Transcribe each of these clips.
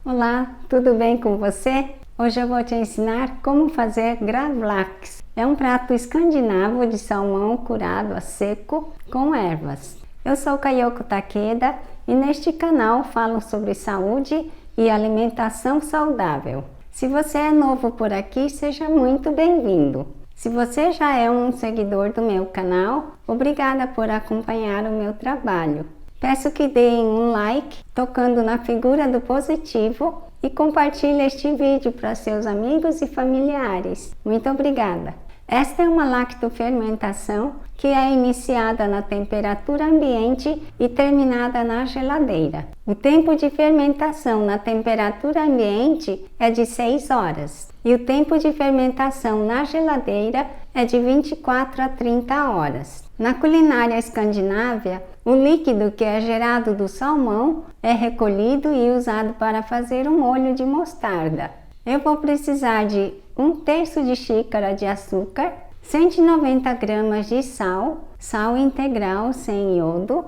Olá, tudo bem com você? Hoje eu vou te ensinar como fazer gravlax. É um prato escandinavo de salmão curado a seco com ervas. Eu sou Kayoko Takeda e neste canal falo sobre saúde e alimentação saudável. Se você é novo por aqui, seja muito bem-vindo. Se você já é um seguidor do meu canal, obrigada por acompanhar o meu trabalho. Peço que deem um like tocando na figura do positivo e compartilhe este vídeo para seus amigos e familiares. Muito obrigada! Esta é uma lactofermentação que é iniciada na temperatura ambiente e terminada na geladeira. O tempo de fermentação na temperatura ambiente é de 6 horas e o tempo de fermentação na geladeira é de 24 a 30 horas. Na culinária escandinava, o líquido que é gerado do salmão é recolhido e usado para fazer um molho de mostarda. Eu vou precisar de 1/3 de xícara de açúcar, 190 gramas de sal, sal integral sem iodo,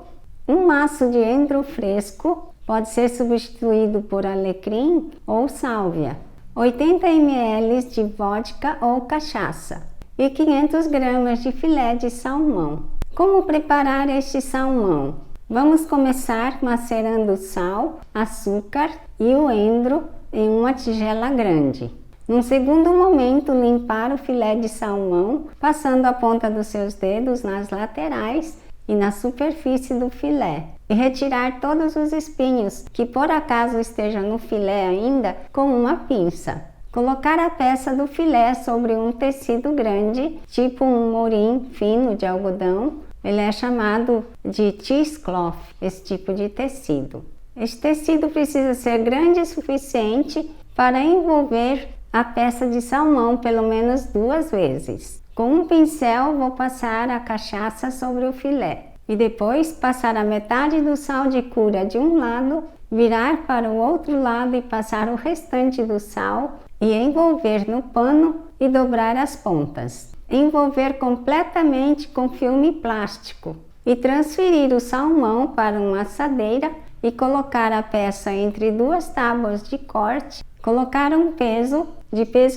um maço de endro fresco, pode ser substituído por alecrim ou sálvia, 80 ml de vodka ou cachaça e 500 gramas de filé de salmão. Como preparar este salmão? Vamos começar macerando sal, açúcar e o endro em uma tigela grande. Num segundo momento, limpar o filé de salmão, passando a ponta dos seus dedos nas laterais e na superfície do filé, e retirar todos os espinhos que por acaso estejam no filé ainda com uma pinça. Colocar a peça do filé sobre um tecido grande, tipo um morim fino de algodão. Ele é chamado de cheesecloth, esse tipo de tecido. Este tecido precisa ser grande o suficiente para envolver a peça de salmão pelo menos 2 vezes. Com um pincel vou passar a cachaça sobre o filé e depois passar a metade do sal de cura de um lado, virar para o outro lado e passar o restante do sal e envolver no pano e dobrar as pontas. Envolver completamente com filme plástico e transferir o salmão para uma assadeira e colocar a peça entre 2 tábuas de corte, colocar um peso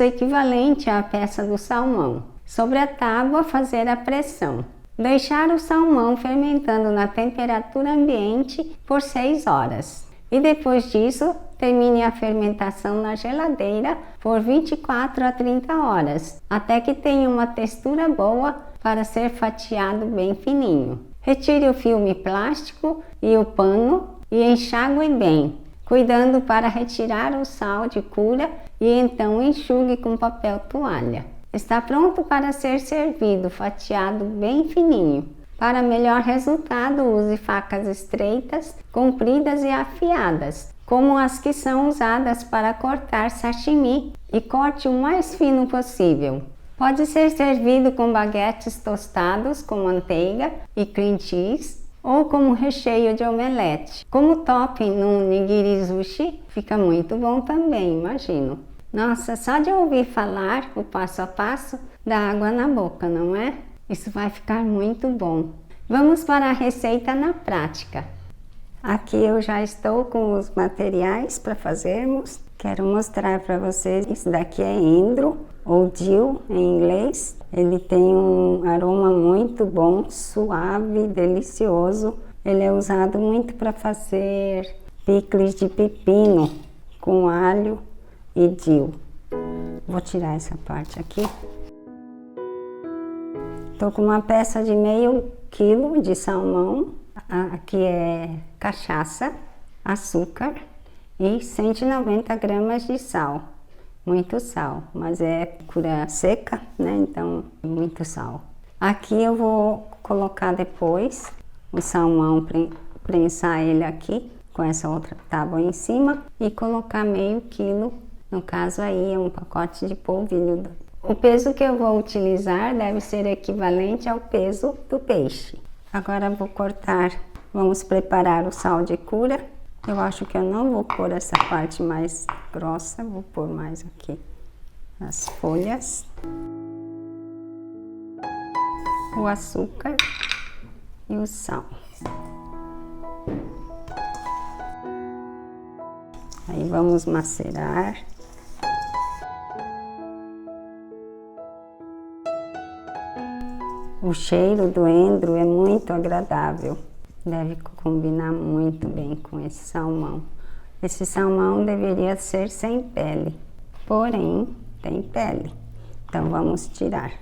equivalente à peça do salmão. Sobre a tábua fazer a pressão. Deixar o salmão fermentando na temperatura ambiente por 6 horas. E depois disso, termine a fermentação na geladeira por 24 a 30 horas, até que tenha uma textura boa para ser fatiado bem fininho. Retire o filme plástico e o pano e enxague bem, cuidando para retirar o sal de cura e então enxugue com papel toalha. Está pronto para ser servido, fatiado bem fininho. Para melhor resultado, use facas estreitas, compridas e afiadas, como as que são usadas para cortar sashimi, e corte o mais fino possível. Pode ser servido com baguetes tostados com manteiga e cream cheese, ou como recheio de omelete. Como topping num nigiri sushi, fica muito bom também, imagino. Nossa, só de ouvir falar o passo a passo dá água na boca, não é? Isso vai ficar muito bom. Vamos para a receita na prática. Aqui eu já estou com os materiais para fazermos. Quero mostrar para vocês. Isso daqui é endro, ou dill em inglês. Ele tem um aroma muito bom, suave, delicioso. Ele é usado muito para fazer picles de pepino com alho e dill. Vou tirar essa parte aqui. Estou com uma peça de meio quilo de salmão. Aqui é cachaça, açúcar e 190 gramas de sal. Muito sal, mas é cura seca, né? Então, muito sal. Aqui eu vou colocar depois o salmão, prensar ele aqui com essa outra tábua em cima e colocar meio quilo. No caso aí é um pacote de polvilho. O peso que eu vou utilizar deve ser equivalente ao peso do peixe. Agora vou cortar, vamos preparar o sal de cura. Eu acho que eu não vou pôr essa parte mais grossa, vou pôr mais aqui as folhas, o açúcar e o sal. Aí vamos macerar. O cheiro do endro é muito agradável. Deve combinar muito bem com esse salmão. Esse salmão deveria ser sem pele, porém tem pele. Então vamos tirar.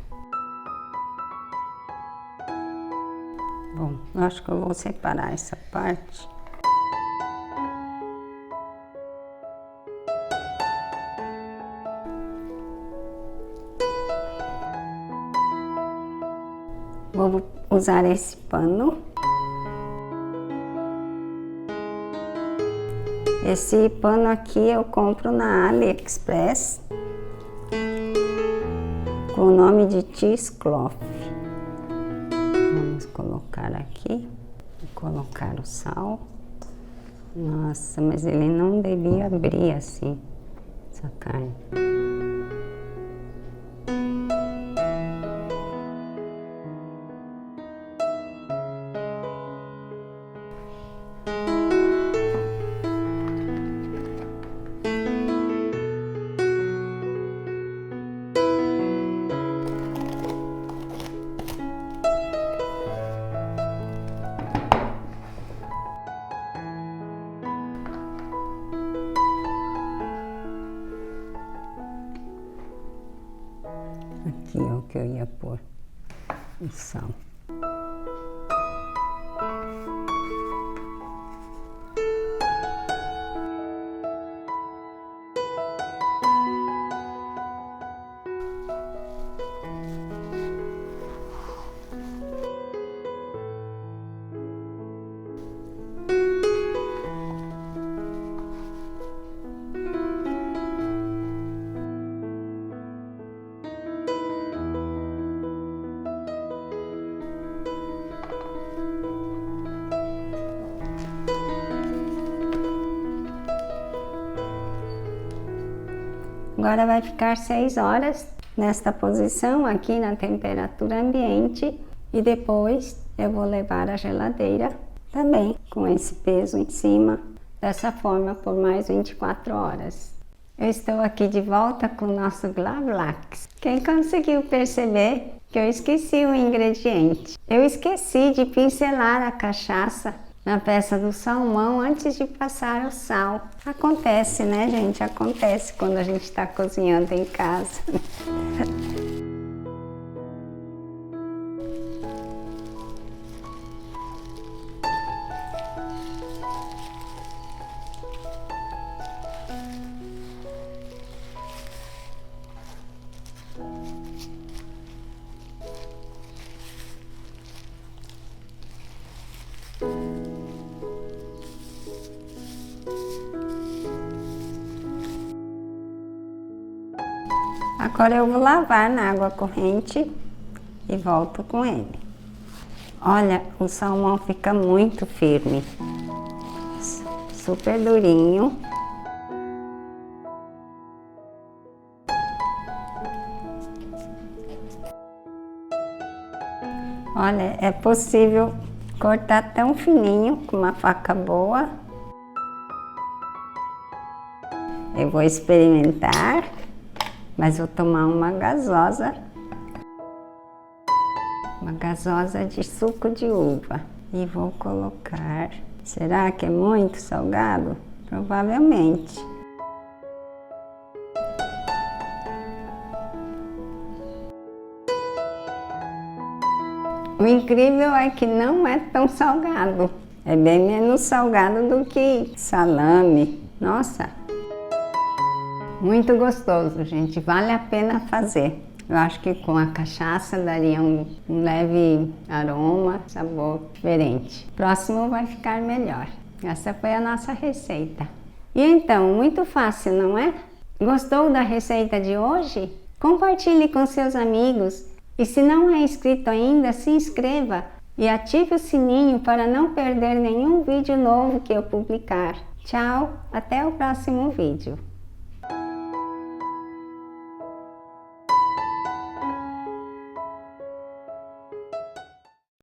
Bom, eu acho que eu vou separar essa parte. Vou usar esse pano. Esse pano aqui eu compro na AliExpress com o nome de cheesecloth. Vamos colocar aqui, colocar o sal. Nossa, mas ele não devia abrir assim, essa carne. Aqui é o que eu ia pôr o sal. Agora vai ficar 6 horas nesta posição aqui na temperatura ambiente e depois eu vou levar à geladeira também com esse peso em cima, dessa forma por mais 24 horas. Eu estou aqui de volta com o nosso Glavlax. Quem conseguiu perceber que eu esqueci um ingrediente? Eu esqueci de pincelar a cachaça na peça do salmão antes de passar o sal. Acontece, né, gente? Acontece quando a gente está cozinhando em casa. Agora eu vou lavar na água corrente e volto com ele. Olha, o salmão fica muito firme, super durinho. Olha, é possível cortar tão fininho com uma faca boa. Eu vou experimentar. Mas vou tomar uma gasosa de suco de uva e vou colocar. Será que é muito salgado? Provavelmente. O incrível é que não é tão salgado. É bem menos salgado do que salame. Nossa! Muito gostoso, gente. Vale a pena fazer. Eu acho que com a cachaça daria um leve aroma, sabor diferente. Próximo vai ficar melhor. Essa foi a nossa receita. E então, muito fácil, não é? Gostou da receita de hoje? Compartilhe com seus amigos. E se não é inscrito ainda, se inscreva e ative o sininho para não perder nenhum vídeo novo que eu publicar. Tchau, até o próximo vídeo.